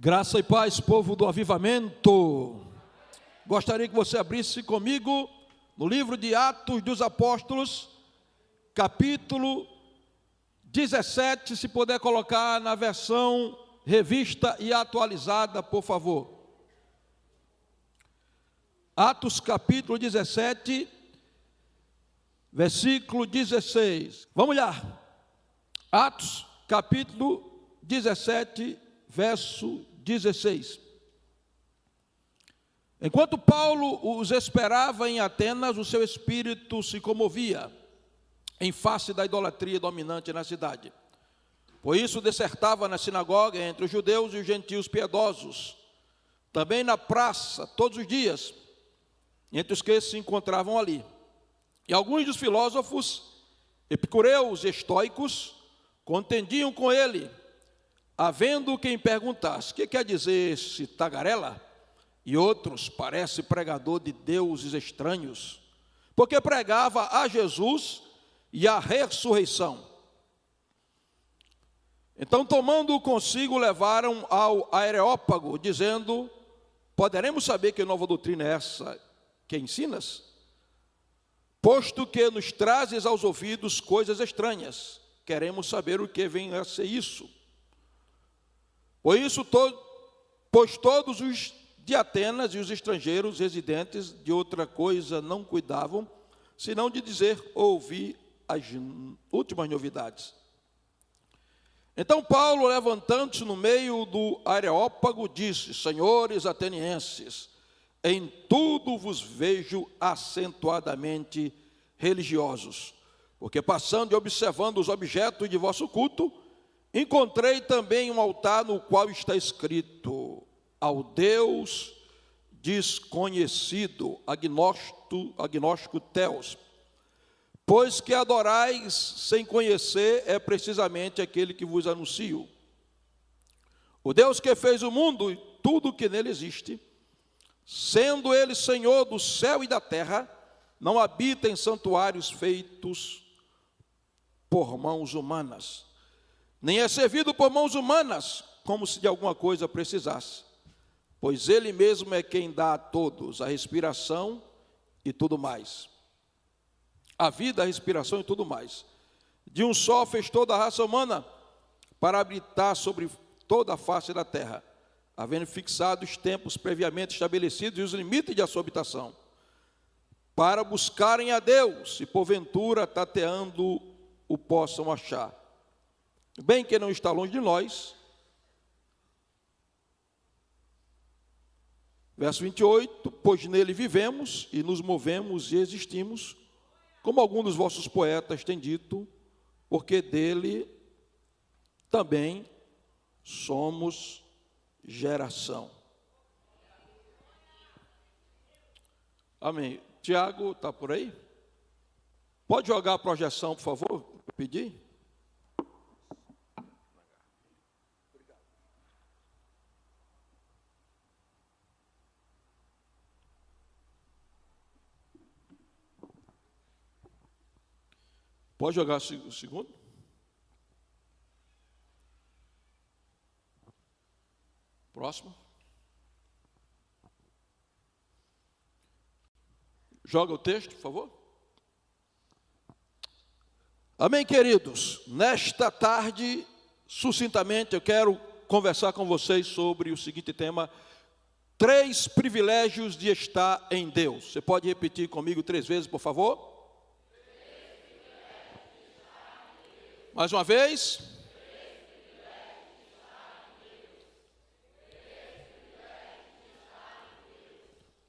Graça e paz, povo do avivamento. Gostaria que você abrisse comigo no livro de Atos dos Apóstolos, capítulo 17, se puder colocar na versão revista e atualizada, por favor. Atos capítulo 17, versículo 16. Vamos lá. Atos capítulo 17, verso 16. Enquanto Paulo os esperava em Atenas, o seu espírito se comovia em face da idolatria dominante na cidade. Por isso dissertava na sinagoga entre os judeus e os gentios piedosos, também na praça, todos os dias, entre os que se encontravam ali. E alguns dos filósofos, epicureus e estoicos, contendiam com ele, havendo quem perguntasse: que quer dizer esse tagarela? E outros: parece pregador de deuses estranhos, porque pregava a Jesus e a ressurreição. Então, tomando-o consigo, levaram ao Areópago, dizendo: poderemos saber que nova doutrina é essa que ensinas? Posto que nos trazes aos ouvidos coisas estranhas, queremos saber o que vem a ser isso. Pois todos os de Atenas e os estrangeiros residentes de outra coisa não cuidavam, senão de dizer ou ouvir as últimas novidades. Então Paulo, levantando-se no meio do Areópago, disse: senhores atenienses, em tudo vos vejo acentuadamente religiosos, porque passando e observando os objetos de vosso culto, encontrei também um altar no qual está escrito: ao Deus desconhecido, agnóstico Theos. Pois que adorais sem conhecer é precisamente aquele que vos anuncio. O Deus que fez o mundo e tudo o que nele existe, sendo ele Senhor do céu e da terra, não habita em santuários feitos por mãos humanas, nem é servido por mãos humanas, como se de alguma coisa precisasse, pois ele mesmo é quem dá a todos a respiração e tudo mais. A vida, a respiração e tudo mais. De um só fez toda a raça humana para habitar sobre toda a face da terra, havendo fixado os tempos previamente estabelecidos e os limites de sua habitação, para buscarem a Deus, e porventura tateando o possam achar. Bem que não está longe de nós. Verso 28, pois nele vivemos e nos movemos e existimos, como alguns dos vossos poetas têm dito, porque dele também somos geração. Amém. Tiago, está por aí? Pode jogar a projeção, por favor? Pedir? Pode jogar o segundo? Próximo. Joga o texto, por favor. Amém, queridos? Nesta tarde, sucintamente, eu quero conversar com vocês sobre o seguinte tema: 3 privilégios de estar em Deus. Você pode repetir comigo 3 vezes, por favor? Mais uma vez.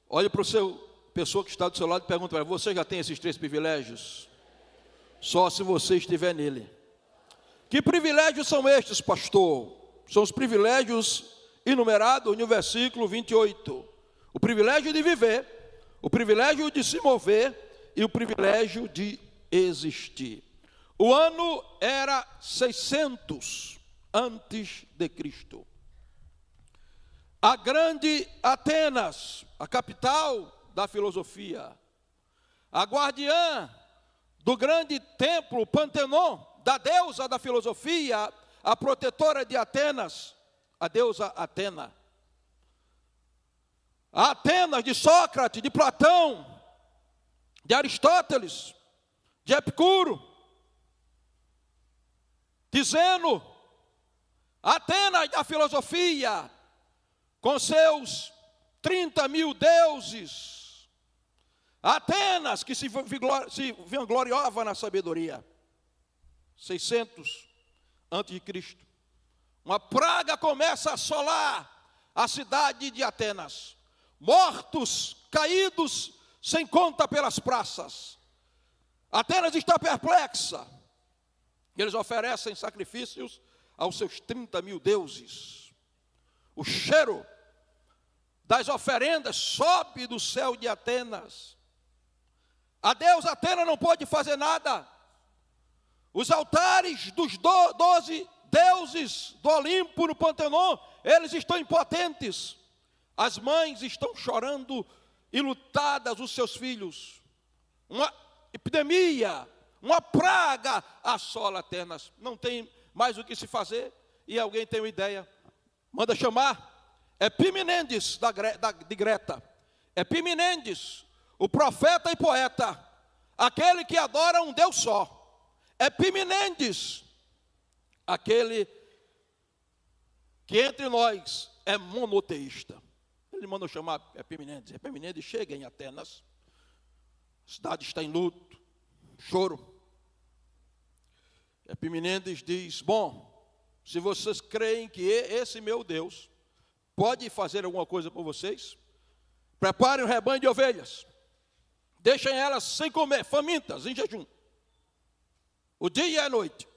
Olhe para a pessoa que está do seu lado e pergunta para ele: você já tem esses 3 privilégios? Só se você estiver nele. Que privilégios são estes, pastor? São os privilégios enumerados no versículo 28. O privilégio de viver, o privilégio de se mover e o privilégio de existir. O ano era 600 antes de Cristo. A grande Atenas, a capital da filosofia, a guardiã do grande templo Pantenon, da deusa da filosofia, a protetora de Atenas, a deusa Atena. A Atenas de Sócrates, de Platão, de Aristóteles, de Epicuro, de Zeno, Atenas da filosofia, com seus 30 mil deuses, Atenas que se vangloriava na sabedoria, 600 antes de Cristo. Uma praga começa a assolar a cidade de Atenas. Mortos, caídos, sem conta pelas praças. Atenas está perplexa. Eles oferecem sacrifícios aos seus 30 mil deuses. O cheiro das oferendas sobe do céu de Atenas. A deusa Atena não pode fazer nada. Os altares dos 12 deuses do Olimpo, no Panteão, eles estão impotentes. As mães estão chorando enlutadas os seus filhos. Uma epidemia, uma praga assola Atenas. Não tem mais o que se fazer. E alguém tem uma ideia. Manda chamar Epimenendes de Greta. Epimenendes, o profeta e poeta, aquele que adora um Deus só. Epimenendes, aquele que entre nós é monoteísta. Ele mandou chamar Epimenendes. Epimenendes chega em Atenas. A cidade está em luto, choro. Epimenendes diz: bom, se vocês creem que esse meu Deus pode fazer alguma coisa por vocês, preparem um rebanho de ovelhas. Deixem elas sem comer, famintas, em jejum. O dia e a noite.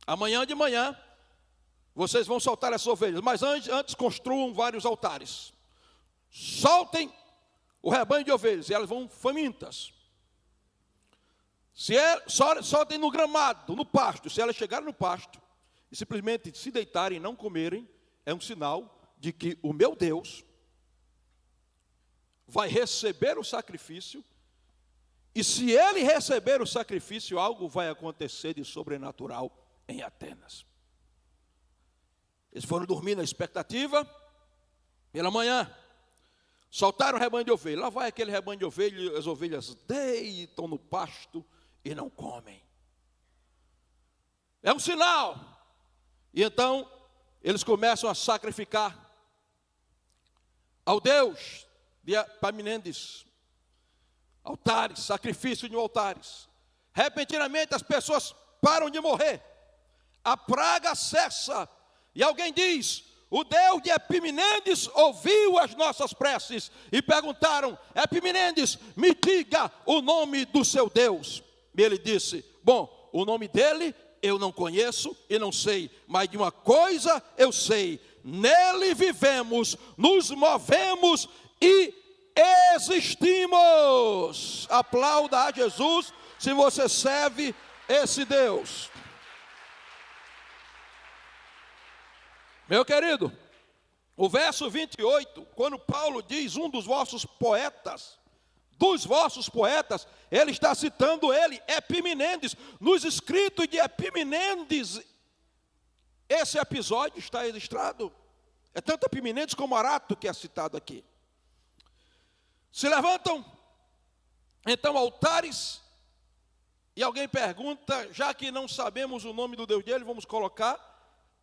Amanhã de manhã, vocês vão soltar essas ovelhas. Mas antes construam vários altares. Soltem o rebanho de ovelhas, e elas vão famintas. Soltem no gramado, no pasto. Se elas chegarem no pasto e simplesmente se deitarem e não comerem, é um sinal de que o meu Deus vai receber o sacrifício. E se ele receber o sacrifício, algo vai acontecer de sobrenatural em Atenas. Eles foram dormir na expectativa. Pela manhã, soltaram o rebanho de ovelhas. Lá vai aquele rebanho de ovelhas, as ovelhas deitam no pasto e não comem. É um sinal. E então, eles começam a sacrificar ao Deus de Epimenendes. Altares, sacrifício de altares. Repentinamente as pessoas param de morrer. A praga cessa. E alguém diz: o Deus de Epimenendes ouviu as nossas preces. E perguntaram: Epimenendes, me diga o nome do seu Deus. E ele disse: bom, o nome dele eu não conheço e não sei, mas de uma coisa eu sei: nele vivemos, nos movemos e existimos. Aplauda a Jesus se você serve esse Deus. Meu querido, o verso 28, quando Paulo diz um dos vossos poetas, ele está citando ele, Epimenendes. Nos escritos de Epimenendes, esse episódio está registrado. É tanto Epimenendes como Arato que é citado aqui. Se levantam, então, altares, e alguém pergunta, já que não sabemos o nome do Deus dele, vamos colocar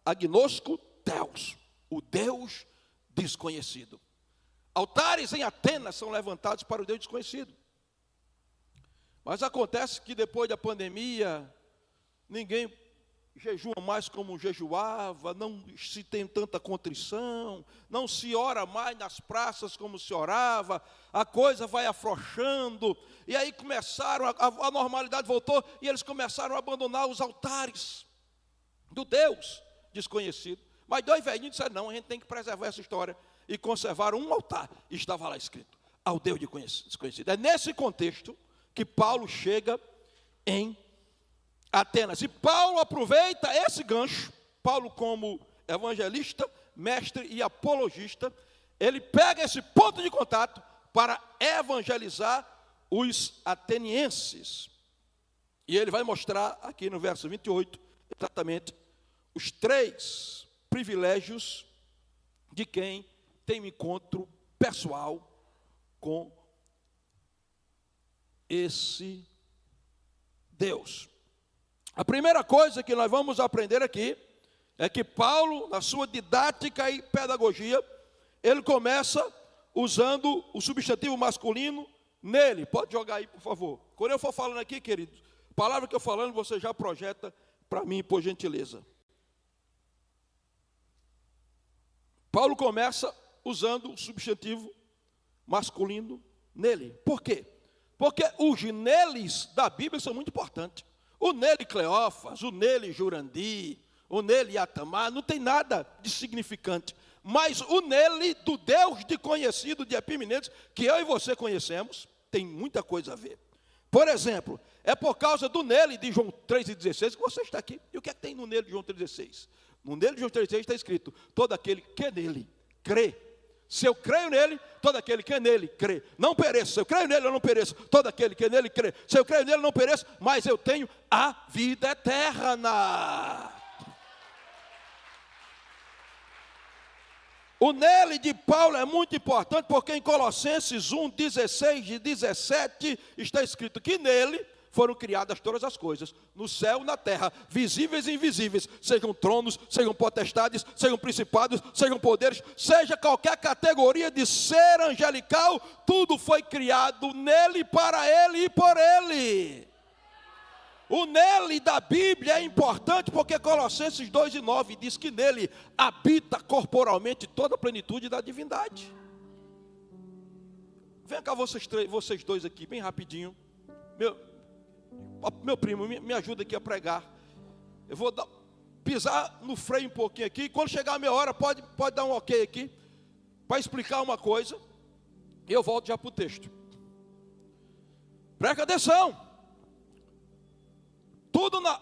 Agnosco Deus, o Deus desconhecido. Altares em Atenas são levantados para o Deus desconhecido. Mas acontece que depois da pandemia, ninguém jejua mais como jejuava, não se tem tanta contrição, não se ora mais nas praças como se orava, a coisa vai afrouxando, e aí começaram, a normalidade voltou, e eles começaram a abandonar os altares do Deus desconhecido. Mas dois velhinhos disseram: não, a gente tem que preservar essa história, e conservaram um altar, e estava lá escrito: ao Deus desconhecido. É nesse contexto que Paulo chega em Atenas. E Paulo aproveita esse gancho. Paulo, como evangelista, mestre e apologista, ele pega esse ponto de contato para evangelizar os atenienses. E ele vai mostrar aqui no verso 28, exatamente, os 3 privilégios de quem tem um encontro pessoal com esse Deus. A primeira coisa que nós vamos aprender aqui é que Paulo, na sua didática e pedagogia, ele começa usando o substantivo masculino nele. Pode jogar aí, por favor. Quando eu for falando aqui, queridos, a palavra que eu falando, você já projeta para mim, por gentileza. Paulo começa usando o substantivo masculino nele. Por quê? Porque os neles da Bíblia são muito importantes. O nele Cleófas, o nele Jurandir, o nele Atamar, não tem nada de significante. Mas o nele do Deus de conhecido de Epimeneuses, que eu e você conhecemos, tem muita coisa a ver. Por exemplo, é por causa do nele de João 3,16 que você está aqui. E o que é que tem no nele de João 3,16? No nele de João 3,16 está escrito: todo aquele que nele crê. Se eu creio nele, todo aquele que nele crê não pereça. Se eu creio nele, eu não pereço. Todo aquele que nele crê. Se eu creio nele, eu não pereço, mas eu tenho a vida eterna. O nele de Paulo é muito importante, porque em Colossenses 1, 16 e 17 está escrito que nele foram criadas todas as coisas, no céu e na terra, visíveis e invisíveis, sejam tronos, sejam potestades, sejam principados, sejam poderes, seja qualquer categoria de ser angelical, tudo foi criado nele, para ele e por ele. O nele da Bíblia é importante porque Colossenses 2:9 diz que nele habita corporalmente toda a plenitude da divindade. Vem cá vocês dois aqui, bem rapidinho. Meu primo, me ajuda aqui a pregar. Eu vou pisar no freio um pouquinho aqui. Quando chegar a minha hora, pode dar um ok aqui, para explicar uma coisa. E eu volto já para o texto. Presta atenção.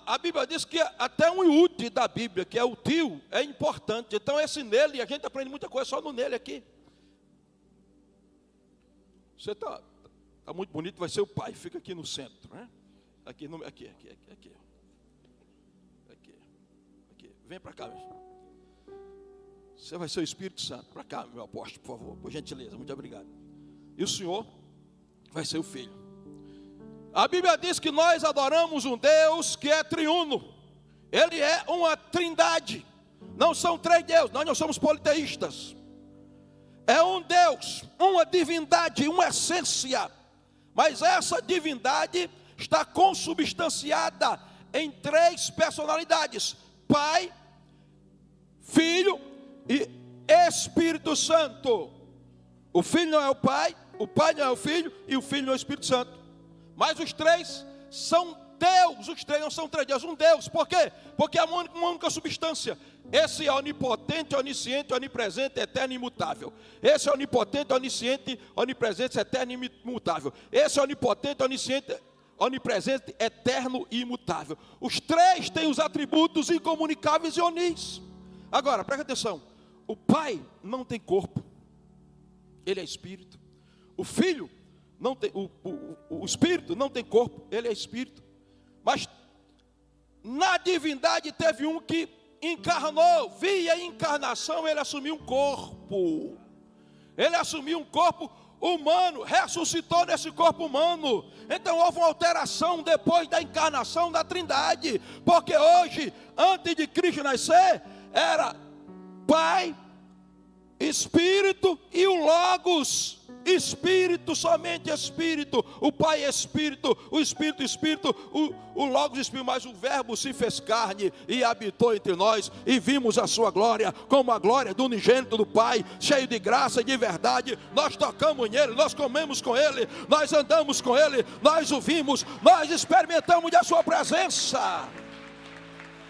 A Bíblia diz que até um iúde da Bíblia, que é o tio, é importante. Então esse nele, a gente aprende muita coisa só no nele aqui. Você está muito bonito, vai ser o pai, fica aqui no centro, né? Aqui. Vem para cá, meu filho. Você vai ser o Espírito Santo. Para cá, meu apóstolo, por favor, por gentileza, muito obrigado. E o Senhor vai ser o Filho. A Bíblia diz que nós adoramos um Deus que é triuno. Ele é uma trindade. Não são três deuses, nós não somos politeístas. É um Deus, uma divindade, uma essência. Mas essa divindade está consubstanciada em três personalidades: Pai, Filho e Espírito Santo. O Filho não é o Pai não é o Filho e o Filho não é o Espírito Santo. Mas os três são Deus, os três não são três deuses, um Deus. Por quê? Porque é uma única substância. Esse é onipotente, onisciente, onipresente, eterno e imutável. Esse é onipotente, onisciente, onipresente, eterno e imutável. Esse é onipotente, onisciente, onipresente, eterno e imutável. Os três têm os atributos incomunicáveis e onis. Agora, presta atenção. O Pai não tem corpo. Ele é Espírito. O Filho não tem, o Espírito não tem corpo. Ele é Espírito. Mas na divindade teve um que encarnou. Via encarnação, ele assumiu um corpo. Ele assumiu um corpo humano, ressuscitou nesse corpo humano. Então houve uma alteração depois da encarnação da trindade. Porque hoje, antes de Cristo nascer, era Pai, Espírito e o Logos. Espírito, somente Espírito. O Pai é Espírito, o Espírito, Espírito, o Logos Espírito, mas o Verbo se fez carne e habitou entre nós, e vimos a sua glória, como a glória do unigênito do Pai, cheio de graça e de verdade. Nós tocamos nele, nós comemos com ele, nós andamos com ele, nós o vimos, nós experimentamos da sua presença.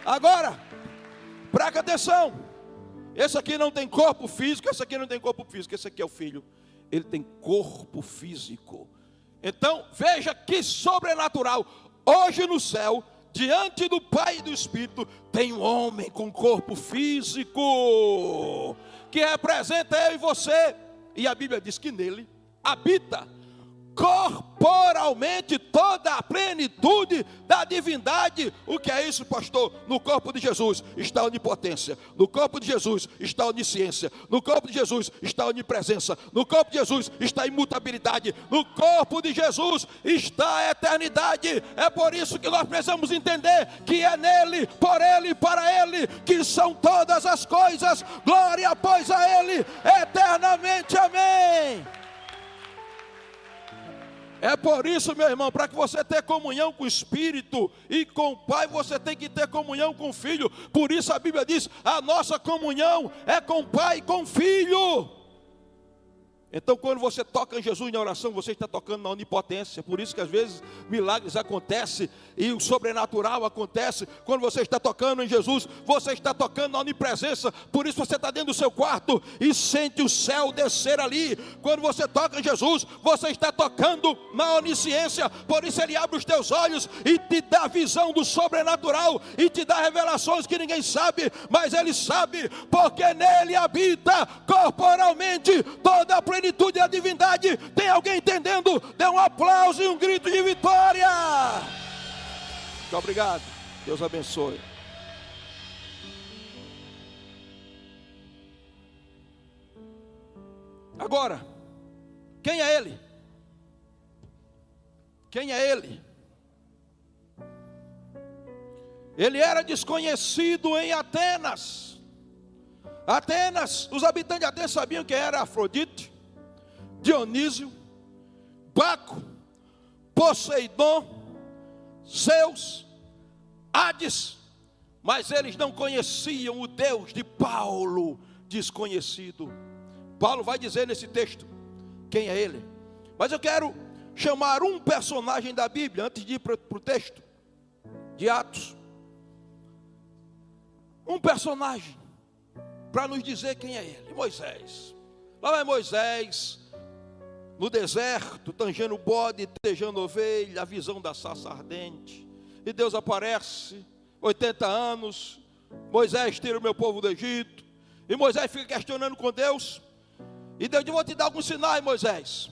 Agora, presta atenção. Esse aqui não tem corpo físico, esse aqui não tem corpo físico, esse aqui é o Filho. Ele tem corpo físico. Então, veja que sobrenatural. Hoje no céu, diante do Pai e do Espírito, tem um homem com corpo físico, que representa eu e você. E a Bíblia diz que nele habita corporalmente toda a plenitude da divindade. O que é isso, pastor? No corpo de Jesus está a onipotência, no corpo de Jesus está a onisciência, no corpo de Jesus está a onipresença, no corpo de Jesus está a imutabilidade, no corpo de Jesus está a eternidade. É por isso que nós precisamos entender que é nele, por ele e para ele que são todas as coisas. Glória, pois, a ele eternamente. Amém. É por isso, meu irmão, para que você tenha comunhão com o Espírito e com o Pai, você tem que ter comunhão com o Filho. Por isso a Bíblia diz: a nossa comunhão é com o Pai e com o Filho. Então, quando você toca em Jesus na oração, você está tocando na onipotência. Por isso que às vezes milagres acontecem e o sobrenatural acontece. Quando você está tocando em Jesus, você está tocando na onipresença. Por isso você está dentro do seu quarto e sente o céu descer ali. Quando você toca em Jesus, você está tocando na onisciência. Por isso ele abre os teus olhos e te dá visão do sobrenatural e te dá revelações que ninguém sabe, mas ele sabe, porque nele habita corporalmente toda a plenitude da divindade. Tem alguém entendendo? Dê um aplauso e um grito de vitória. Muito obrigado. Deus abençoe. Agora, quem é ele? Quem é ele? Ele era desconhecido em Atenas. Atenas, os habitantes de Atenas sabiam que era Afrodite, Dionísio, Baco, Poseidon, Zeus, Hades, mas eles não conheciam o Deus de Paulo, desconhecido. Paulo vai dizer nesse texto quem é ele. Mas eu quero chamar um personagem da Bíblia, antes de ir para o texto de Atos. Um personagem, para nos dizer quem é ele. Moisés. Lá vai Moisés, no deserto, tangendo bode, tejando ovelha, a visão da sarça ardente. E Deus aparece, 80 anos, Moisés tira o meu povo do Egito. E Moisés fica questionando com Deus. E Deus diz: vou te dar alguns sinais, Moisés.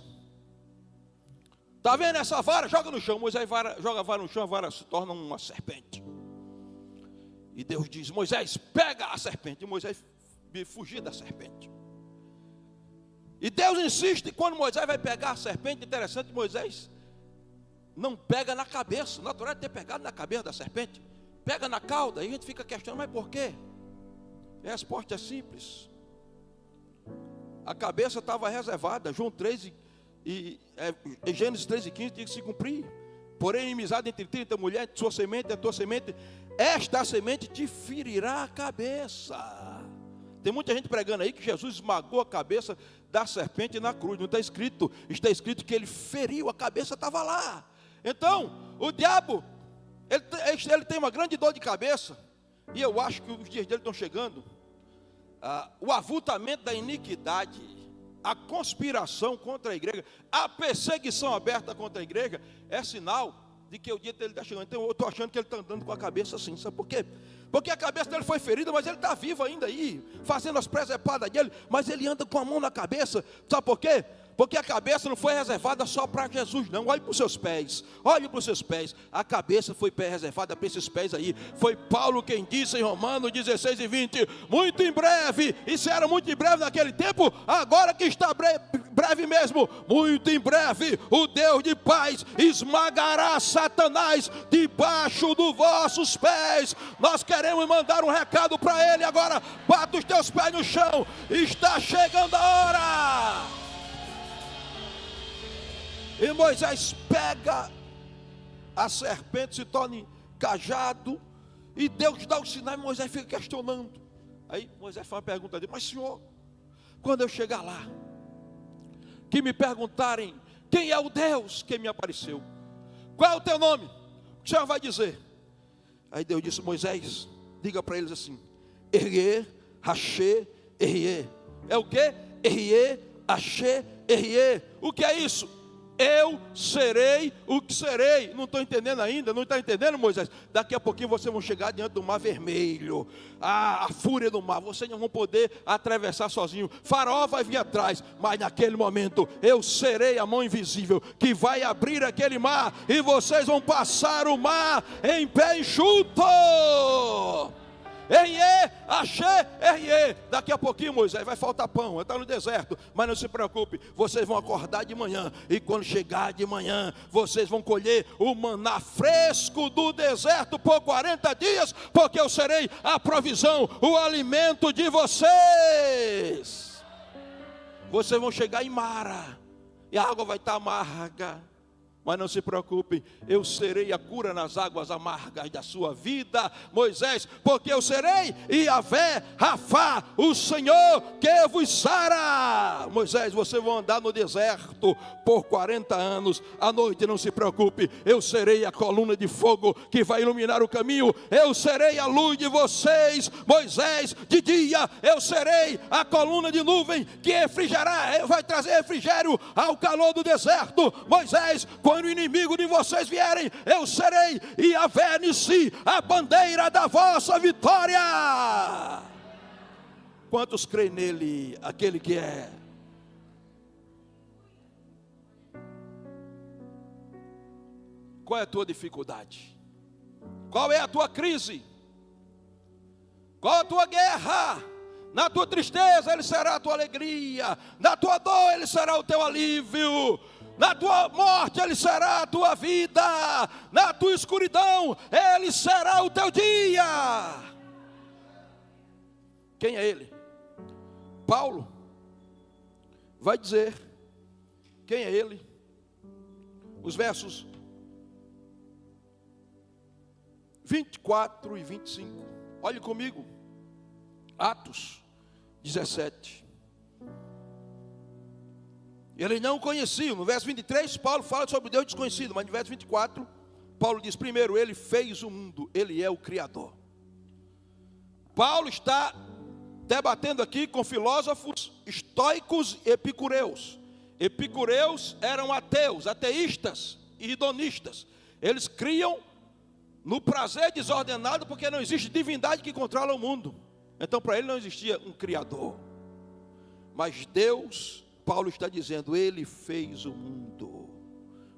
Está vendo essa vara? Joga no chão. Moisés joga a vara no chão, a vara se torna uma serpente. E Deus diz: Moisés, pega a serpente. E Moisés fugir da serpente. E Deus insiste, quando Moisés vai pegar a serpente, interessante, Moisés não pega na cabeça. Natural é ter pegado na cabeça da serpente. Pega na cauda. E a gente fica questionando: mas por quê? A resposta é simples. A cabeça estava reservada. João 3 Gênesis 3:15 tinha que se cumprir. Porém, inimizade entre 30 mulheres, sua semente é tua semente, esta semente te ferirá a cabeça. Tem muita gente pregando aí que Jesus esmagou a cabeça da serpente na cruz. Não está escrito. Está escrito que ele feriu, a cabeça estava lá. Então, o diabo, ele tem uma grande dor de cabeça. E eu acho que os dias dele estão chegando. O avultamento da iniquidade, a conspiração contra a igreja, a perseguição aberta contra a igreja, é sinal de que o dia dele está chegando. Então eu estou achando que ele está andando com a cabeça assim. Sabe por quê? Porque a cabeça dele foi ferida, mas ele está vivo ainda aí, fazendo as presepadas dele, mas ele anda com a mão na cabeça. Sabe por quê? Porque a cabeça não foi reservada só para Jesus, não. Olhe para os seus pés, olhe para os seus pés. A cabeça foi reservada para esses pés aí. Foi Paulo quem disse em Romanos 16:20: muito em breve, isso era muito em breve naquele tempo, agora que está breve mesmo, muito em breve, o Deus de paz esmagará Satanás debaixo dos vossos pés. Nós queremos mandar um recado para ele agora. Bata os teus pés no chão, está chegando a hora. E Moisés pega a serpente, se torna cajado, e Deus dá o sinal, e Moisés fica questionando. Aí Moisés faz uma pergunta dele: mas Senhor, quando eu chegar lá, que me perguntarem quem é o Deus que me apareceu, qual é o teu nome, o que o Senhor vai dizer? Aí Deus disse: Moisés, diga para eles assim: Erriê, Rachê, Erriê. É o que? Erriê, Achê, Erriê. O que é isso? eu serei o que serei. Não estou entendendo ainda, não está entendendo, Moisés? Daqui a pouquinho vocês vão chegar diante do mar vermelho, a fúria do mar, vocês não vão poder atravessar sozinho, Faraó vai vir atrás, mas naquele momento eu serei a mão invisível que vai abrir aquele mar, e vocês vão passar o mar em pé enxuto. Daqui a pouquinho, Moisés, vai faltar pão, está no deserto, mas não se preocupe, vocês vão acordar de manhã, e quando chegar de manhã, vocês vão colher o maná fresco do deserto por 40 dias, porque eu serei a provisão, o alimento de vocês. Vocês vão chegar em Mara, e a água vai estar amarga. Mas não se preocupem, eu serei a cura nas águas amargas da sua vida, Moisés, porque eu serei Yahvé Rafá, o Senhor que vos sara. Moisés, vocês vão andar no deserto por 40 anos, à noite não se preocupe, eu serei a coluna de fogo que vai iluminar o caminho, eu serei a luz de vocês, Moisés, de dia eu serei a coluna de nuvem que refrigerará, vai trazer refrigério ao calor do deserto, Moisés, quando o inimigo de vocês vierem, eu serei Yahvé Nissi, a bandeira da vossa vitória. Quantos creem nele, aquele que é? Qual é a tua dificuldade? Qual é a tua crise? Qual a tua guerra? Na tua tristeza ele será a tua alegria, na tua dor ele será o teu alívio, na tua morte ele será a tua vida, na tua escuridão ele será o teu dia. Quem é ele? Paulo vai dizer quem é ele. Os versos 24 e 25. Olhe comigo. Atos 17. Ele não conhecia. No verso 23, Paulo fala sobre Deus desconhecido. Mas no verso 24, Paulo diz: primeiro, ele fez o mundo. Ele é o Criador. Paulo está debatendo aqui com filósofos estoicos e epicureus. Epicureus eram ateus, ateístas e hedonistas. Eles criam no prazer desordenado, porque não existe divindade que controla o mundo. Então para ele não existia um Criador. Mas Deus, Paulo está dizendo, ele fez o mundo.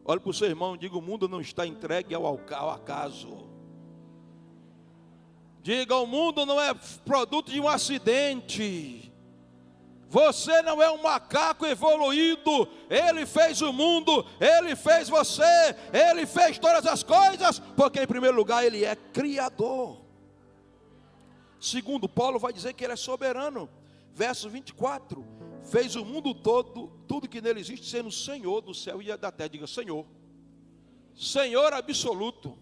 Olhe para o seu irmão, diga: o mundo não está entregue ao acaso. Diga: o mundo não é produto de um acidente. Você não é um macaco evoluído. Ele fez o mundo, ele fez você, ele fez todas as coisas, porque em primeiro lugar ele é Criador. Segundo, Paulo vai dizer que ele é soberano. Verso 24: fez o mundo todo, tudo que nele existe, sendo Senhor do céu e da terra. Diga: Senhor. Senhor absoluto,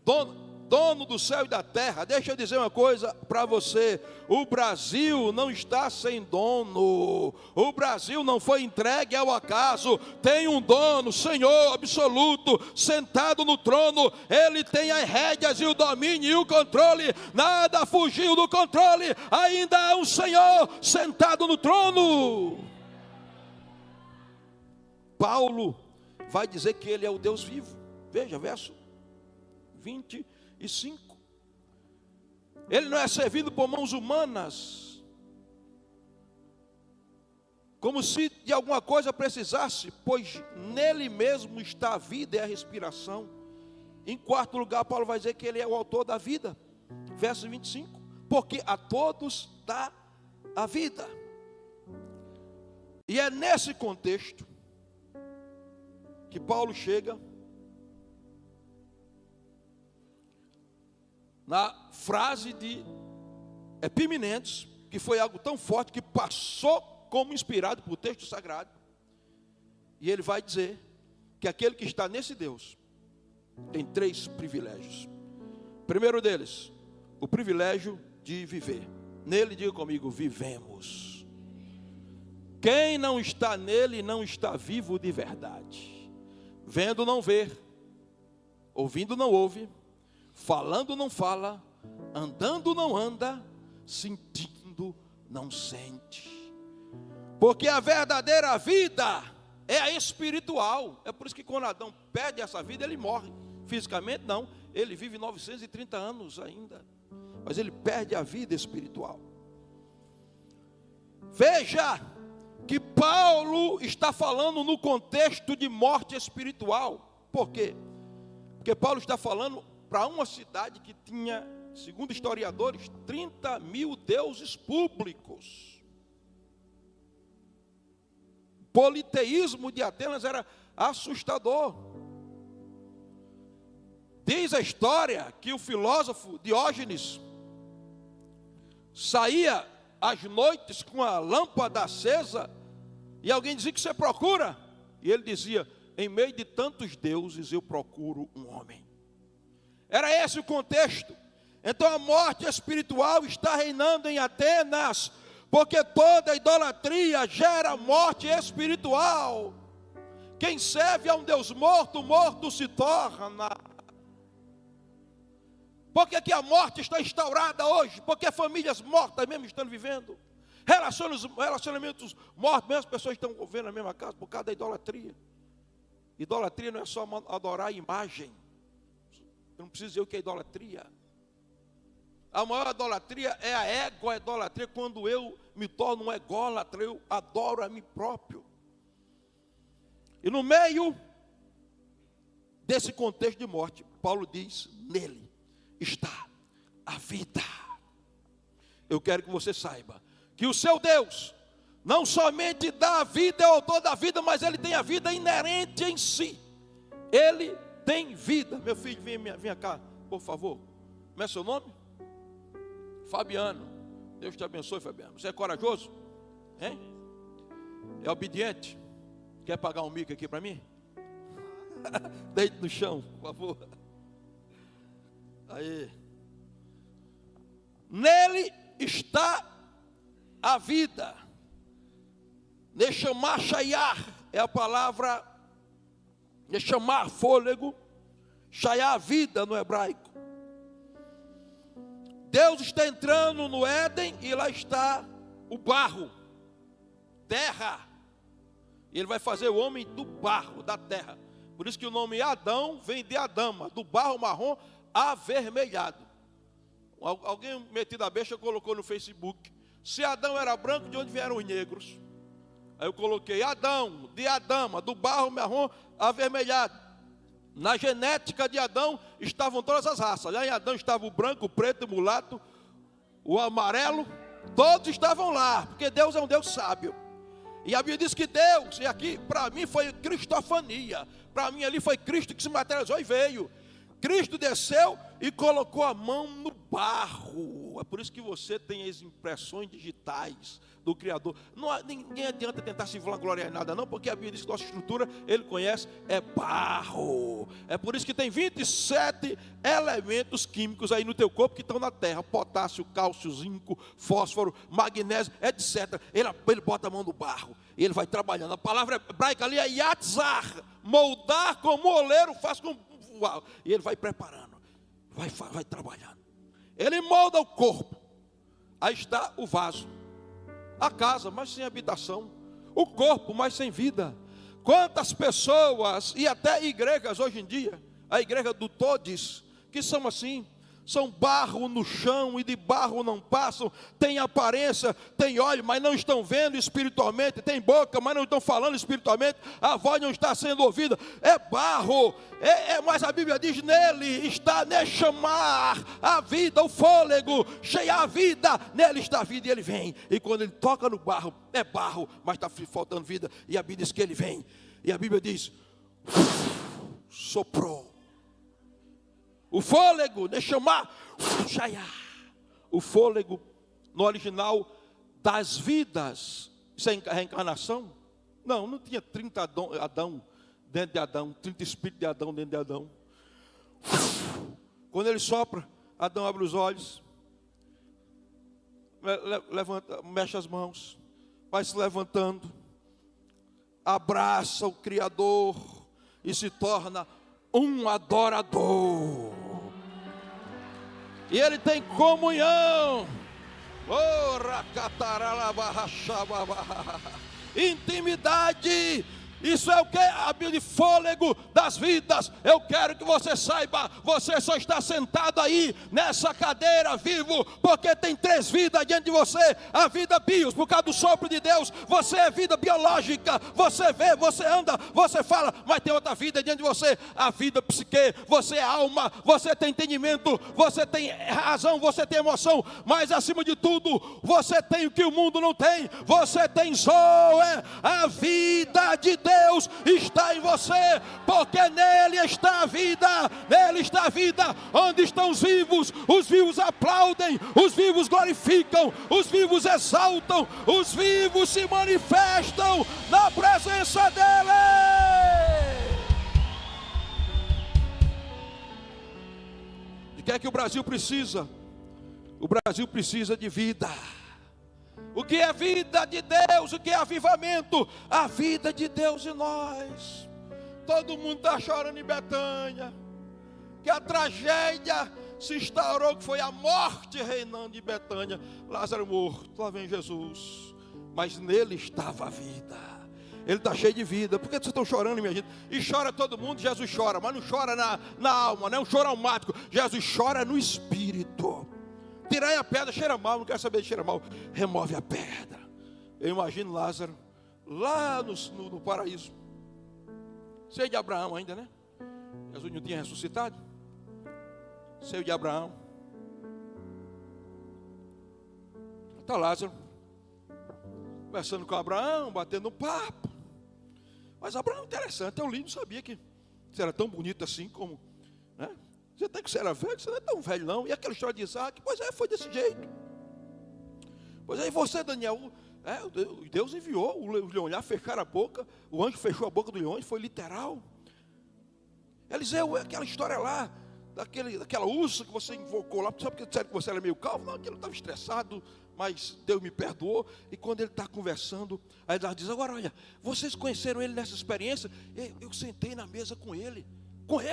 dono do céu e da terra. Deixa eu dizer uma coisa para você: o Brasil não está sem dono, o Brasil não foi entregue ao acaso, tem um dono, Senhor absoluto, sentado no trono, ele tem as rédeas e o domínio e o controle, nada fugiu do controle, ainda há um Senhor sentado no trono. Paulo vai dizer que ele é o Deus vivo. Veja, verso 25. Ele não é servido por mãos humanas, como se de alguma coisa precisasse, pois nele mesmo está a vida e a respiração. Em quarto lugar, Paulo vai dizer que ele é o autor da vida. Verso 25. Porque a todos dá a vida. E é nesse contexto que Paulo chega na frase de Epiminondas, que foi algo tão forte que passou como inspirado por texto sagrado. E ele vai dizer que aquele que está nesse Deus tem 3 privilégios. Primeiro deles, o privilégio de viver. Nele, diga comigo: vivemos. Quem não está nele não está vivo de verdade. Vendo não vê, ouvindo não ouve, falando não fala, andando não anda, sentindo não sente. Porque a verdadeira vida é a espiritual. É por isso que quando Adão perde essa vida, ele morre. Fisicamente não, ele vive 930 anos ainda, mas ele perde a vida espiritual. Veja que Paulo está falando no contexto de morte espiritual. Por quê? Porque Paulo está falando para uma cidade que tinha, segundo historiadores, 30 mil deuses públicos. O politeísmo de Atenas era assustador. Diz a história que o filósofo Diógenes saía às noites com a lâmpada acesa e alguém dizia: que você procura? E ele dizia: em meio de tantos deuses eu procuro um homem. Era esse o contexto. Então a morte espiritual está reinando em Atenas, porque toda idolatria gera morte espiritual. Quem serve a um Deus morto, morto se torna. Por que a morte está instaurada hoje? Porque famílias mortas mesmo estão vivendo. Relacionamentos mortos, mesmo as pessoas estão vivendo na mesma casa por causa da idolatria. Idolatria não é só adorar a imagem. Eu não preciso dizer o que é idolatria. A maior idolatria é a ego-idolatria, quando eu me torno um ególatra, eu adoro a mim próprio. E no meio desse contexto de morte, Paulo diz: nele está a vida. Eu quero que você saiba que o seu Deus não somente dá a vida, é o autor da vida, mas ele tem a vida inerente em si. Ele tem vida. Meu filho, vem cá, por favor. Como é seu nome? Fabiano. Deus te abençoe, Fabiano. Você é corajoso? Hein? É obediente? Quer pagar um mico aqui para mim? Deite no chão, por favor. Aí. Nele está a vida. Neshama shayar é a palavra Neshama, fôlego. Shayar, vida no hebraico. Deus está entrando no Éden e lá está o barro, terra. E ele vai fazer o homem do barro, da terra. Por isso que o nome Adão vem de Adama, do barro marrom avermelhado. Alguém metido a besta colocou no Facebook: se Adão era branco, de onde vieram os negros? Aí eu coloquei: Adão, de Adama, do barro marrom avermelhado. Na genética de Adão estavam todas as raças. Lá em Adão estava o branco, o preto, o mulato, o amarelo. Todos estavam lá, porque Deus é um Deus sábio. E a Bíblia diz que Deus, e aqui para mim foi cristofania, para mim ali foi Cristo que se materializou e veio. Cristo desceu e colocou a mão no barro. É por isso que você tem as impressões digitais do Criador. Ninguém adianta tentar se vangloriar em nada não, porque a Bíblia diz que nossa estrutura, Ele conhece, é barro. É por isso que tem 27 elementos químicos aí no teu corpo que estão na terra: potássio, cálcio, zinco, fósforo, magnésio, etc. Ele bota a mão no barro e ele vai trabalhando. A palavra hebraica ali é yatzar, moldar como o oleiro faz com. E ele vai preparando, vai trabalhando. Ele molda o corpo. Aí está o vaso, a casa, mas sem habitação. O corpo, mas sem vida. Quantas pessoas, e até igrejas hoje em dia, a igreja do Todes, que são assim, são barro no chão e de barro não passam, tem aparência, tem olho, mas não estão vendo espiritualmente, tem boca, mas não estão falando espiritualmente, a voz não está sendo ouvida, é barro, mas a Bíblia diz: nele está chamar a vida, o fôlego, cheia a vida, nele está a vida, e ele vem, e quando ele toca no barro, é barro, mas está faltando vida, e a Bíblia diz que ele vem, e a Bíblia diz: soprou. O fôlego, chamar, o fôlego no original das vidas. Isso é reencarnação? Não tinha 30 Adão dentro de Adão, 30 espíritos de Adão dentro de Adão. Quando ele sopra, Adão abre os olhos, levanta, mexe as mãos, vai se levantando, abraça o Criador e se torna um adorador. E ele tem comunhão, intimidade Isso é o que? A de fôlego das vidas. Eu quero que você saiba, você só está sentado aí nessa cadeira vivo, porque tem 3 vidas diante de você. A vida bios, por causa do sopro de Deus. Você é vida biológica, você vê, você anda, você fala, mas tem outra vida diante de você. A vida psique, você é alma, você tem entendimento, você tem razão, você tem emoção, mas acima de tudo, você tem o que o mundo não tem. Você tem Zoe, a vida de Deus está em você, porque nele está a vida, nele está a vida. Onde estão os vivos aplaudem, os vivos glorificam, os vivos exaltam, os vivos se manifestam na presença dele. De que é que o Brasil precisa? O Brasil precisa de vida. O que é vida de Deus? O que é avivamento? A vida de Deus em nós. Todo mundo está chorando em Betânia, que a tragédia se instaurou, que foi a morte reinando em Betânia. Lázaro morto, lá vem Jesus, mas nele estava a vida. Ele está cheio de vida. Por que vocês estão chorando, minha gente? E chora todo mundo, Jesus chora, mas não chora na alma, não é um choro almático. Jesus chora no espírito. Tirai a pedra, cheira mal, não quero saber de cheira mal. Remove a pedra. Eu imagino Lázaro lá no paraíso, seio de Abraão ainda, né? Jesus não tinha ressuscitado. Seio de Abraão. Está Lázaro conversando com Abraão, batendo um papo. Mas Abraão é interessante, eu li, não sabia que você era tão bonito assim como, né? Você até que você era velho, você não é tão velho não. E aquela história de Isaac, pois é, foi desse jeito. Pois é, e você, Daniel, Deus enviou o leão lá, fecharam a boca, o anjo fechou a boca do leão, foi literal. Eliseu, aquela história lá, daquela ursa que você invocou lá, só porque disseram que você era meio calvo, não, aquele estava estressado, mas Deus me perdoou. E quando ele está conversando, aí ele diz, agora olha, vocês conheceram ele nessa experiência? Eu sentei na mesa com ele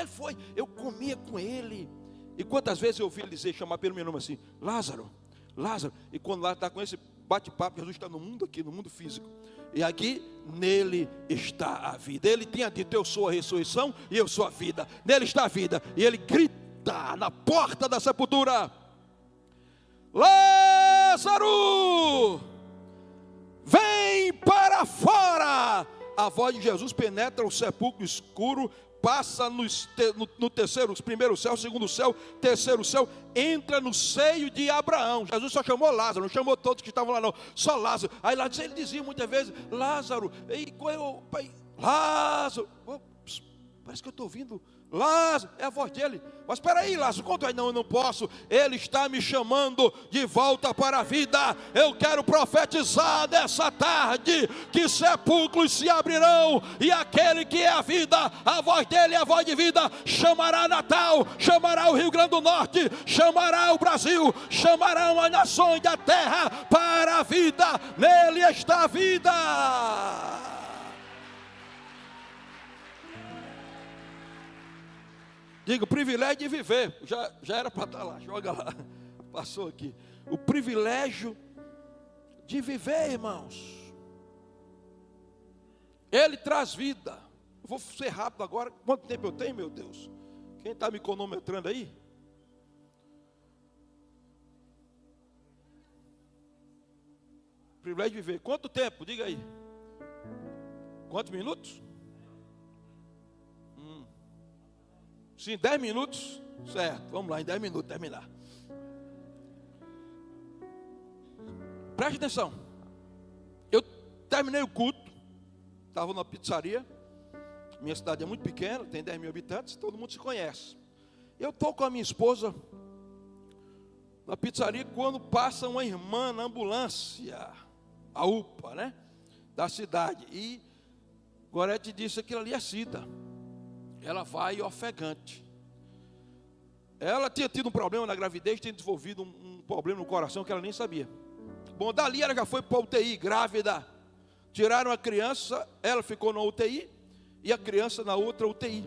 foi, eu comia com ele. E quantas vezes eu ouvi ele dizer, chamar pelo meu nome assim, Lázaro, Lázaro. E quando Lázaro está com esse bate-papo, Jesus está no mundo aqui, no mundo físico. E aqui, nele está a vida. Ele tinha dito, eu sou a ressurreição e eu sou a vida. Nele está a vida. E ele grita na porta da sepultura, Lázaro, vem para fora. A voz de Jesus penetra o sepulcro escuro, passa no terceiro, primeiro céu, segundo céu, terceiro céu, entra no seio de Abraão. Jesus só chamou Lázaro, não chamou todos que estavam lá não, só Lázaro. Aí lá ele dizia muitas vezes, Lázaro, Lázaro, parece que eu estou ouvindo Lázaro, é a voz dele. Mas espera aí, Lázaro, conta aí. Não, eu não posso. Ele está me chamando de volta para a vida. Eu quero profetizar nessa tarde que sepulcros se abrirão e aquele que é a vida, a voz dele é a voz de vida, chamará Natal, chamará o Rio Grande do Norte, chamará o Brasil, chamará as nações da terra para a vida. Nele está a vida. Diga, o privilégio de viver. Já era para estar lá, joga lá. Passou aqui. O privilégio de viver, irmãos. Ele traz vida. Vou ser rápido agora. Quanto tempo eu tenho, meu Deus? Quem está me cronometrando aí? Privilégio de viver. Quanto tempo? Diga aí. Quantos minutos? Sim, 10 minutos, certo, vamos lá, em 10 minutos terminar. Preste atenção. Eu terminei o culto, estava numa pizzaria. Minha cidade é muito pequena, tem 10 mil habitantes, todo mundo se conhece. Eu estou com a minha esposa na pizzaria quando passa uma irmã na ambulância, a UPA, né, da cidade. E Gorete disse que aquilo ali é Cida. Ela vai ofegante. Ela tinha tido um problema na gravidez, tinha desenvolvido um problema no coração que ela nem sabia. Bom, dali ela já foi para a UTI, grávida. Tiraram a criança, ela ficou na UTI e a criança na outra UTI.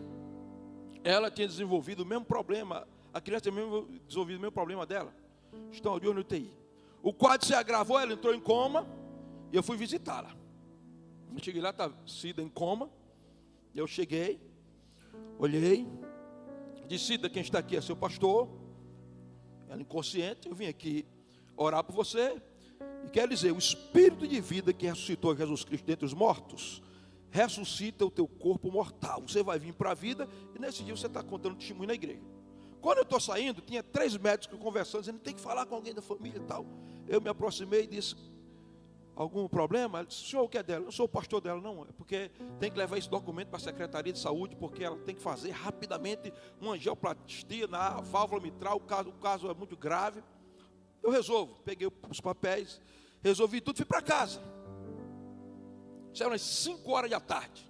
Ela tinha desenvolvido o mesmo problema, a criança tinha desenvolvido o mesmo problema dela. Estão de olho no UTI. O quadro se agravou, ela entrou em coma e eu fui visitá-la. Eu cheguei lá, estava Cida em coma. Eu cheguei, olhei, disse: Cida, quem está aqui é seu pastor. Ela inconsciente, eu vim aqui orar por você. E quer dizer, o Espírito de vida que ressuscitou Jesus Cristo dentre os mortos, ressuscita o teu corpo mortal. Você vai vir para a vida e nesse dia você está contando testemunho na igreja. Quando eu estou saindo, tinha 3 médicos conversando, dizendo: tem que falar com alguém da família e tal. Eu me aproximei e disse: algum problema? Ela disse: o senhor o que é dela? Eu não sou o pastor dela, não. É porque tem que levar esse documento para a Secretaria de Saúde, porque ela tem que fazer rapidamente uma angioplastia na válvula mitral, o caso é muito grave. Eu resolvo, peguei os papéis, resolvi tudo, fui para casa. Isso era umas 5 horas da tarde.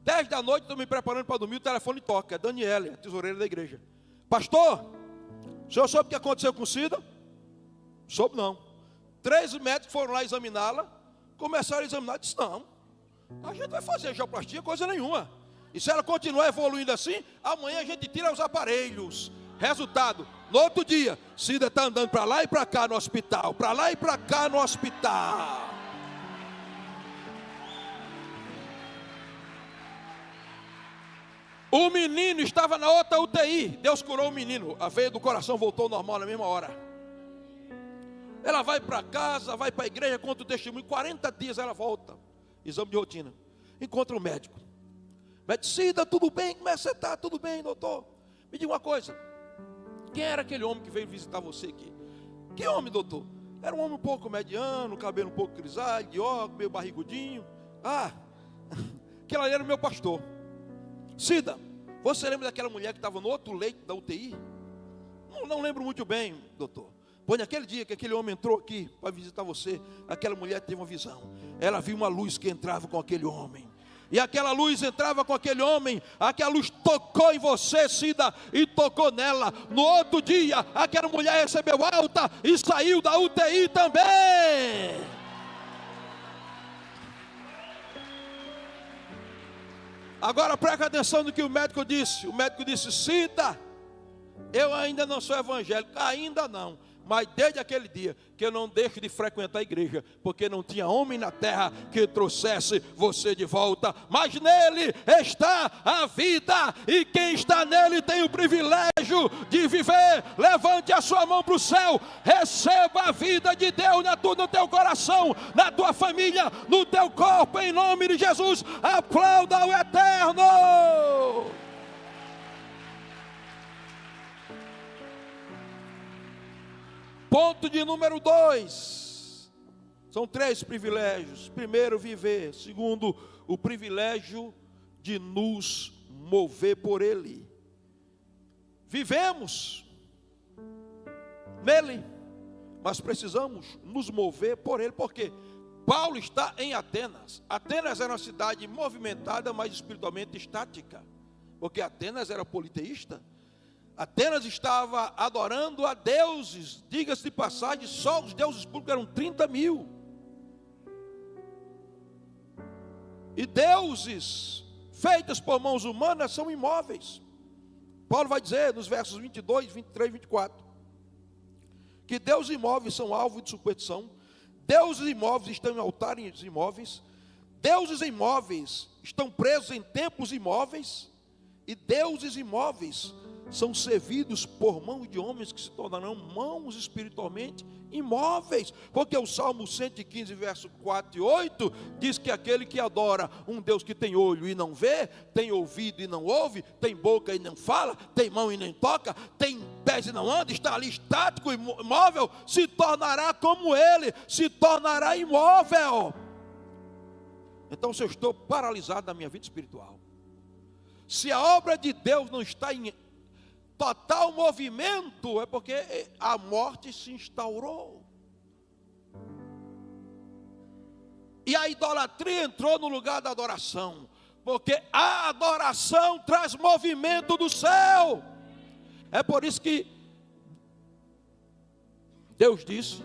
10 da noite, estou me preparando para dormir, o telefone toca, é Daniela, a tesoureira da igreja. Pastor, o senhor soube o que aconteceu com Cida? Soube não. 3 médicos foram lá examiná-la, começaram a examinar, disse: não, a gente vai fazer angioplastia, coisa nenhuma. E se ela continuar evoluindo assim, amanhã a gente tira os aparelhos. Resultado, no outro dia, Cida está andando para lá e para cá no hospital, para lá e para cá no hospital. O menino estava na outra UTI, Deus curou o menino, a veia do coração voltou ao normal na mesma hora. Ela vai para casa, vai para a igreja, conta o testemunho, 40 dias ela volta, exame de rotina, encontra um médico. Médico: Cida, tudo bem? Como é que você está? Tudo bem, doutor? Me diga uma coisa, quem era aquele homem que veio visitar você aqui? Que homem, doutor? Era um homem um pouco mediano, cabelo um pouco grisalho, de óculos, meio barrigudinho. Ah, aquele ali era o meu pastor. Cida, você lembra daquela mulher que estava no outro leito da UTI? Não lembro muito bem, doutor. Pois naquele dia que aquele homem entrou aqui para visitar você, aquela mulher teve uma visão. Ela viu uma luz que entrava com aquele homem. E aquela luz entrava com aquele homem, aquela luz tocou em você, Cida, e tocou nela. No outro dia, aquela mulher recebeu alta e saiu da UTI também. Agora preste atenção no que o médico disse. O médico disse: Cida, eu ainda não sou evangélico, ainda não. Mas desde aquele dia que eu não deixo de frequentar a igreja, porque não tinha homem na terra que trouxesse você de volta. Mas nele está a vida, e quem está nele tem o privilégio de viver. Levante a sua mão para o céu, receba a vida de Deus no teu coração, na tua família, no teu corpo, em nome de Jesus. Aplauda o Eterno. Ponto de número 2. São 3 privilégios. Primeiro, viver. Segundo, o privilégio de nos mover por Ele. Vivemos nele, mas precisamos nos mover por Ele. Por quê? Paulo está em Atenas. Atenas era uma cidade movimentada, mas espiritualmente estática, porque Atenas era politeísta. Atenas estava adorando a deuses, diga-se de passagem, só os deuses públicos eram 30 mil. E deuses feitos por mãos humanas são imóveis. Paulo vai dizer nos versos 22, 23 e 24, que deuses imóveis são alvo de superstição, deuses imóveis estão em altares imóveis, deuses imóveis estão presos em templos imóveis, e deuses imóveis são servidos por mãos de homens que se tornarão mãos espiritualmente imóveis, porque o Salmo 115, verso 4 e 8, diz que aquele que adora um Deus que tem olho e não vê, tem ouvido e não ouve, tem boca e não fala, tem mão e nem toca, tem pés e não anda, está ali estático, imóvel, se tornará como ele, se tornará imóvel. Então, se eu estou paralisado na minha vida espiritual, se a obra de Deus não está em total movimento, é porque a morte se instaurou. E a idolatria entrou no lugar da adoração, porque a adoração traz movimento do céu. É por isso que Deus disse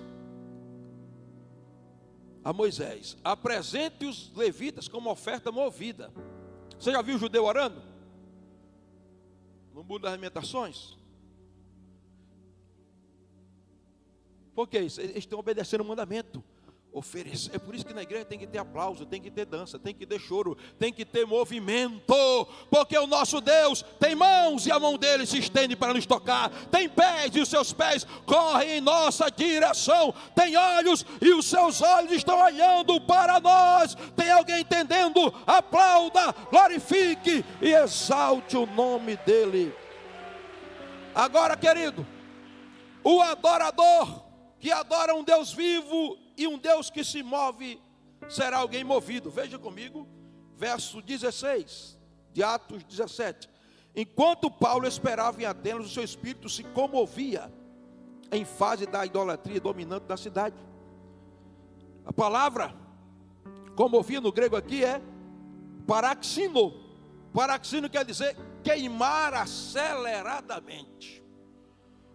a Moisés: apresente os levitas como oferta movida. Você já viu o judeu orando? No muro das lamentações? Por que isso? Eles estão obedecendo o mandamento. oferecer. É por isso que na igreja tem que ter aplauso, tem que ter dança, tem que ter choro, tem que ter movimento, porque o nosso Deus tem mãos e a mão dele se estende para nos tocar, tem pés e os seus pés correm em nossa direção, tem olhos e os seus olhos estão olhando para nós. Tem alguém entendendo? Aplauda, glorifique e exalte o nome dele. Agora, querido, o adorador que adora um Deus vivo e um Deus que se move, será alguém movido. Veja comigo, verso 16 de Atos 17. Enquanto Paulo esperava em Atenas, o seu espírito se comovia em face da idolatria dominante da cidade. A palavra comovia no grego aqui é paraxino. Paraxino quer dizer queimar aceleradamente.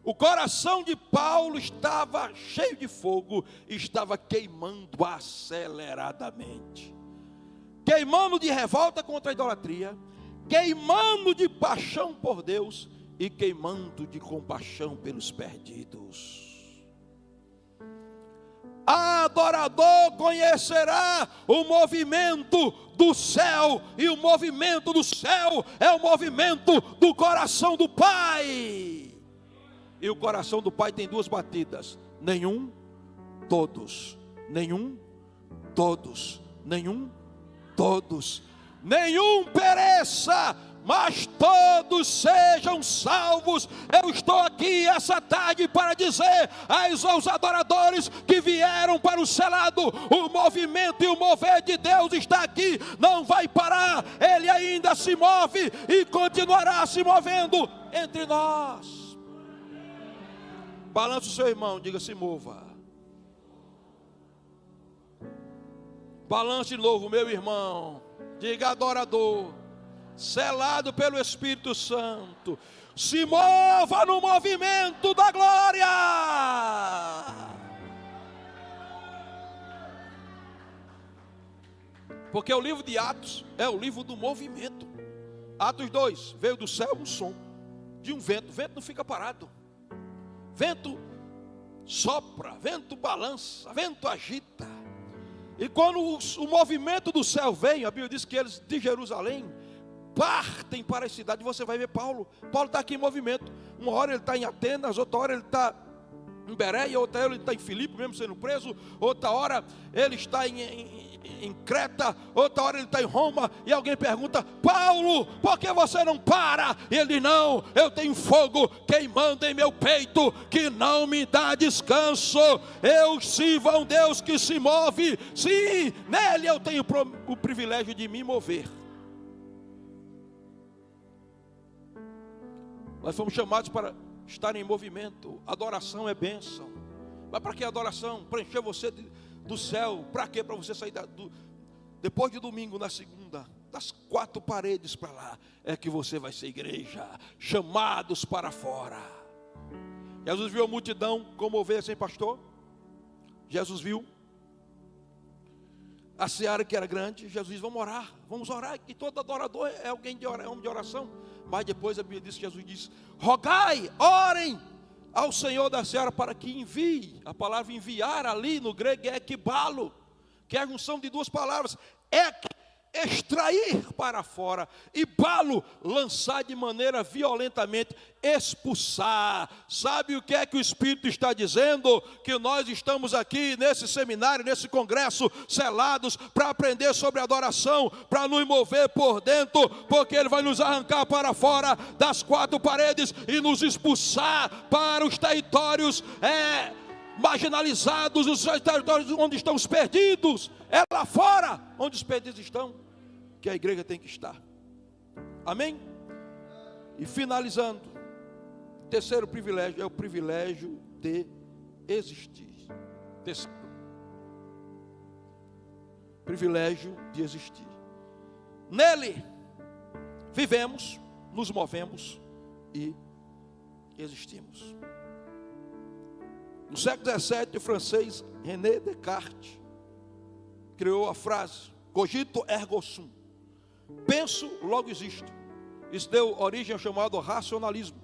O coração de Paulo estava cheio de fogo, estava queimando aceleradamente. Queimando de revolta contra a idolatria, queimando de paixão por Deus e queimando de compaixão pelos perdidos. Adorador conhecerá o movimento do céu, e o movimento do céu é o movimento do coração do Pai. E o coração do Pai tem duas batidas: nenhum, todos. Nenhum, todos. Nenhum, todos. Nenhum pereça, mas todos sejam salvos. Eu estou aqui essa tarde para dizer aos adoradores que vieram para o selado: o movimento e o mover de Deus está aqui, não vai parar, Ele ainda se move e continuará se movendo entre nós. Balance o seu irmão, diga: se mova. Balance de novo, meu irmão, diga: adorador, selado pelo Espírito Santo, se mova no movimento da glória. Porque o livro de Atos é o livro do movimento. Atos 2, veio do céu um som de um vento. O vento não fica parado. Vento sopra, vento balança, vento agita. E quando o movimento do céu vem, a Bíblia diz que eles de Jerusalém partem para a cidade. Você vai ver Paulo. Paulo está aqui em movimento. Uma hora ele está em Atenas, outra hora ele está em Bereia, outra hora ele está em Filipe, mesmo sendo preso. Outra hora ele está em Creta, outra hora ele está em Roma. E alguém pergunta: Paulo, por que você não para? E ele diz: não, eu tenho fogo queimando em meu peito, que não me dá descanso. Eu sirvo a um Deus que se move. Sim, nele eu tenho o privilégio de me mover. Nós fomos chamados para estar em movimento. Adoração é bênção. Mas para que adoração? Para encher você do céu. Para quê? Para você sair depois de domingo, na segunda, das quatro paredes para lá, é que você vai ser igreja, chamados para fora. Jesus viu a multidão como ovelha sem pastor. Jesus viu a seara que era grande. Jesus disse: vamos orar. E todo adorador é alguém de homem de oração. Mas depois a Bíblia diz que Jesus disse: rogai, orem ao Senhor da seara para que envie. A palavra enviar ali no grego é ekbalo, que é a junção de duas palavras: extrair para fora, e balo, lançar de maneira violentamente, expulsar. Sabe o que é que o Espírito está dizendo? Que nós estamos aqui nesse seminário, nesse congresso, selados para aprender sobre adoração, para nos mover por dentro, porque Ele vai nos arrancar para fora das quatro paredes e nos expulsar para os territórios marginalizados, os territórios onde estão os perdidos. É lá fora onde os perdidos estão que a igreja tem que estar. Amém? E finalizando, terceiro privilégio é o privilégio de existir. Terceiro, privilégio de existir. Nele vivemos, nos movemos e existimos. No século XVII, o francês René Descartes criou a frase: cogito ergo sum. Penso, logo existo. Isso deu origem ao chamado racionalismo,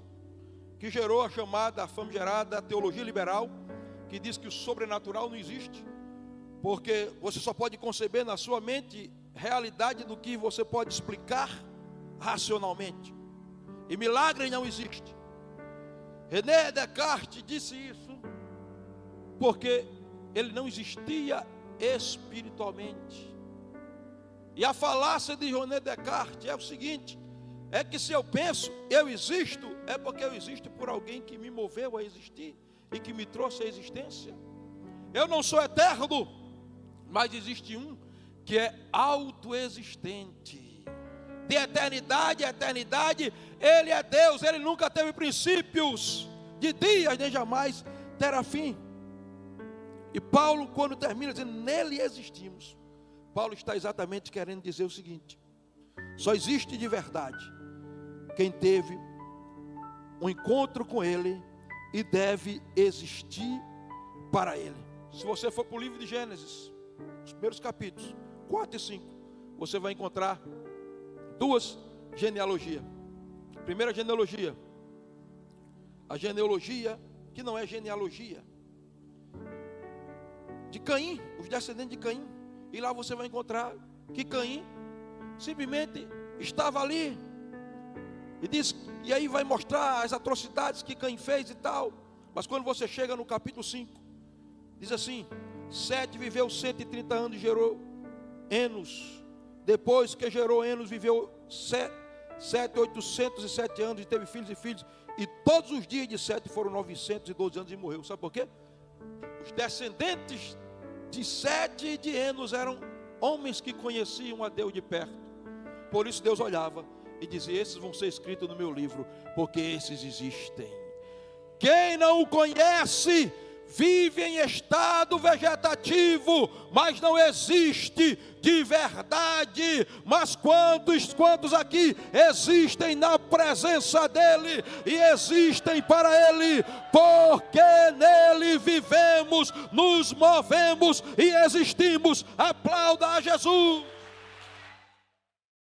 que gerou a famigerada teologia liberal, que diz que o sobrenatural não existe, Porque você só pode conceber na sua mente realidade do que você pode explicar racionalmente. E milagre não existe. René Descartes disse isso porque ele não existia espiritualmente. E a falácia de René Descartes é o seguinte: é que se eu penso, eu existo, é porque eu existo por alguém que me moveu a existir e que me trouxe a existência. Eu não sou eterno, mas existe um que é autoexistente. De eternidade a eternidade, Ele é Deus, Ele nunca teve princípios de dias, nem jamais terá fim. E Paulo, quando termina dizendo, nele existimos, Paulo está exatamente querendo dizer o seguinte: só existe de verdade quem teve um encontro com Ele e deve existir para Ele. Se você for para o livro de Gênesis, os primeiros capítulos, 4 e 5, você vai encontrar duas genealogias. Primeira genealogia, a genealogia que não é genealogia, de Caim, os descendentes de Caim. E lá você vai encontrar que Caim simplesmente estava ali. E diz, e aí vai mostrar as atrocidades que Caim fez e tal. Mas quando você chega no capítulo 5, diz assim: Sete viveu 130 anos e gerou Enos. Depois que gerou Enos, viveu 807 anos e teve filhos e filhos. E todos os dias de Sete foram 912 anos e morreu. Sabe por quê? Os descendentes de Sete e de Enos eram homens que conheciam a Deus de perto. Por isso Deus olhava e dizia: esses vão ser escritos no meu livro, porque esses existem. Quem não o conhece vive em estado vegetativo, mas não existe de verdade. Mas quantos aqui existem na presença dEle e existem para Ele, porque nele vivemos, nos movemos e existimos. Aplauda a Jesus.